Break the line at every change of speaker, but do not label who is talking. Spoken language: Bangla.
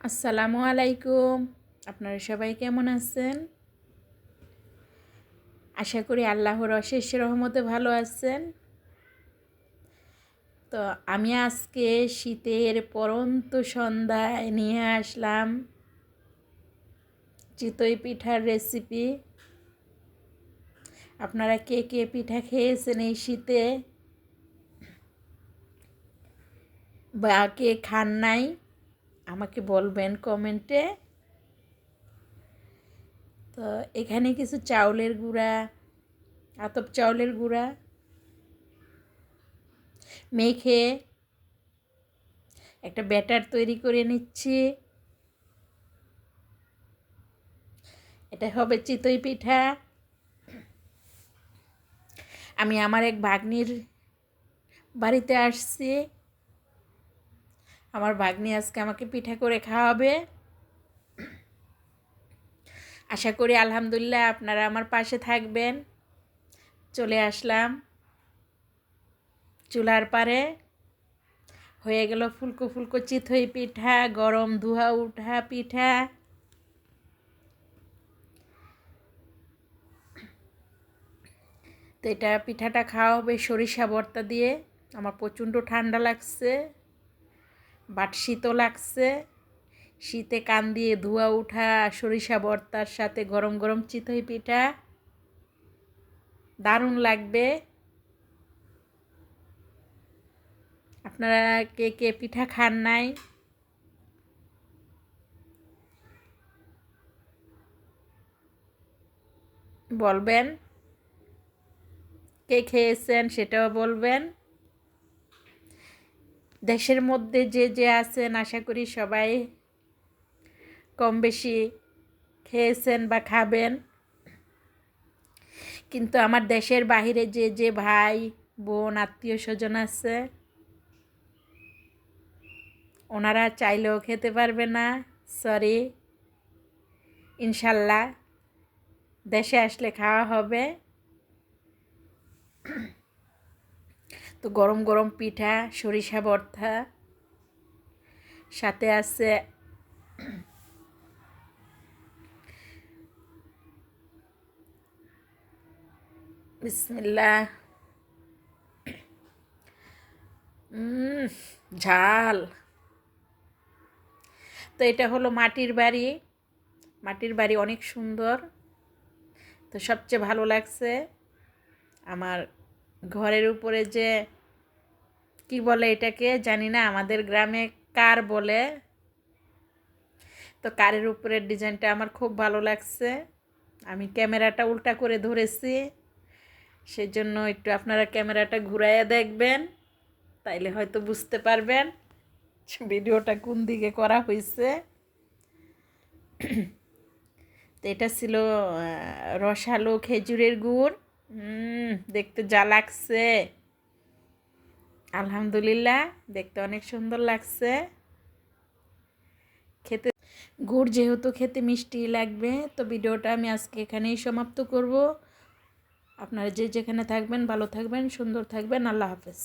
আসসালামু আলাইকুম। আপনারা সবাই কেমন আছেন? আশা করি আল্লাহর অশেষ রহমতে ভালো আছেন। তো আমি আজকে শীতের পরন্ত সন্ধ্যায় নিয়ে আসলাম চিতই পিঠার রেসিপি। আপনারা কে কে পিঠা খেয়েছেন এই শীতে বা কে খান নাই আমাকে বলবেন কমেন্টে। তো এখানে কিছু চাউলের গুঁড়া, আতপ চাউলের গুঁড়া মেখে একটা ব্যাটার তৈরি করে নিচ্ছি। এটা হবে চিতই পিঠা। আমি আমার এক ভাগ্নির বাড়িতে আসছি। আমার ভাগ্নি আজকে আমাকে পিঠা করে খাওয়াবে। আশা করি আলহামদুলিল্লাহ আপনারা আমার পাশে থাকবেন। চলে আসলাম চুলার পারে। হয়ে গেল ফুলকো ফুলকো চিতই পিঠা, গরম ধোয়া উঠা পিঠা। তো এটা পিঠাটা খাওয়া হবে সরিষা ভর্তা দিয়ে। আমার প্রচণ্ড ঠান্ডা লাগছে, বাট শীতও লাগছে। শীতে কান দিয়ে ধোয়া উঠা সরিষা ভর্তার সাথে গরম গরম চিতই পিঠা দারুণ লাগবে। আপনারা কে কে পিঠা খান নাই বলবেন, কে খেয়েছেন সেটাও বলবেন। দেশের মধ্যে যে যে আছেন আশা করি সবাই কম বেশি খেয়েছেন বা খাবেন। কিন্তু আমার দেশের বাহিরে যে যে ভাই বোন আত্মীয় স্বজন আছে ওনারা চাইলেও খেতে পারবে না। সরি, ইনশাল্লাহ দেশে আসলে খাওয়া হবে। তো গরম গরম পিঠা, সরিষা ভর্তা, সাথে আছে বিসমিল্লাহ ঝাল। তো এটা হলো মাটির বাড়ি। মাটির বাড়ি অনেক সুন্দর। তো সবচেয়ে ভালো লাগছে আমার ঘরের উপরে যে কি বলে এটাকে জানি না, আমাদের গ্রামে কার বলে। তো কারের উপরের ডিজাইনটা আমার খুব ভালো লাগছে। আমি ক্যামেরাটা উল্টা করে ধরেছি, সেজন্য একটু আপনারা ক্যামেরাটা ঘুরাইয়া দেখবেন, তাইলে হয়তো বুঝতে পারবেন ভিডিওটা কোন দিকে করা হয়েছে। তো এটা ছিল রসালো খেজুরের গুড়। দেখতে যা লাগছে আলহামদুলিল্লাহ, দেখতে অনেক সুন্দর লাগছে। খেতে গুড় যেহেতু খেতে মিষ্টি লাগবে। তো ভিডিওটা আমি আজকে এখানেই সমাপ্ত করব। আপনারা যে যেখানে থাকবেন ভালো থাকবেন, সুন্দর থাকবেন। আল্লাহ হাফেজ।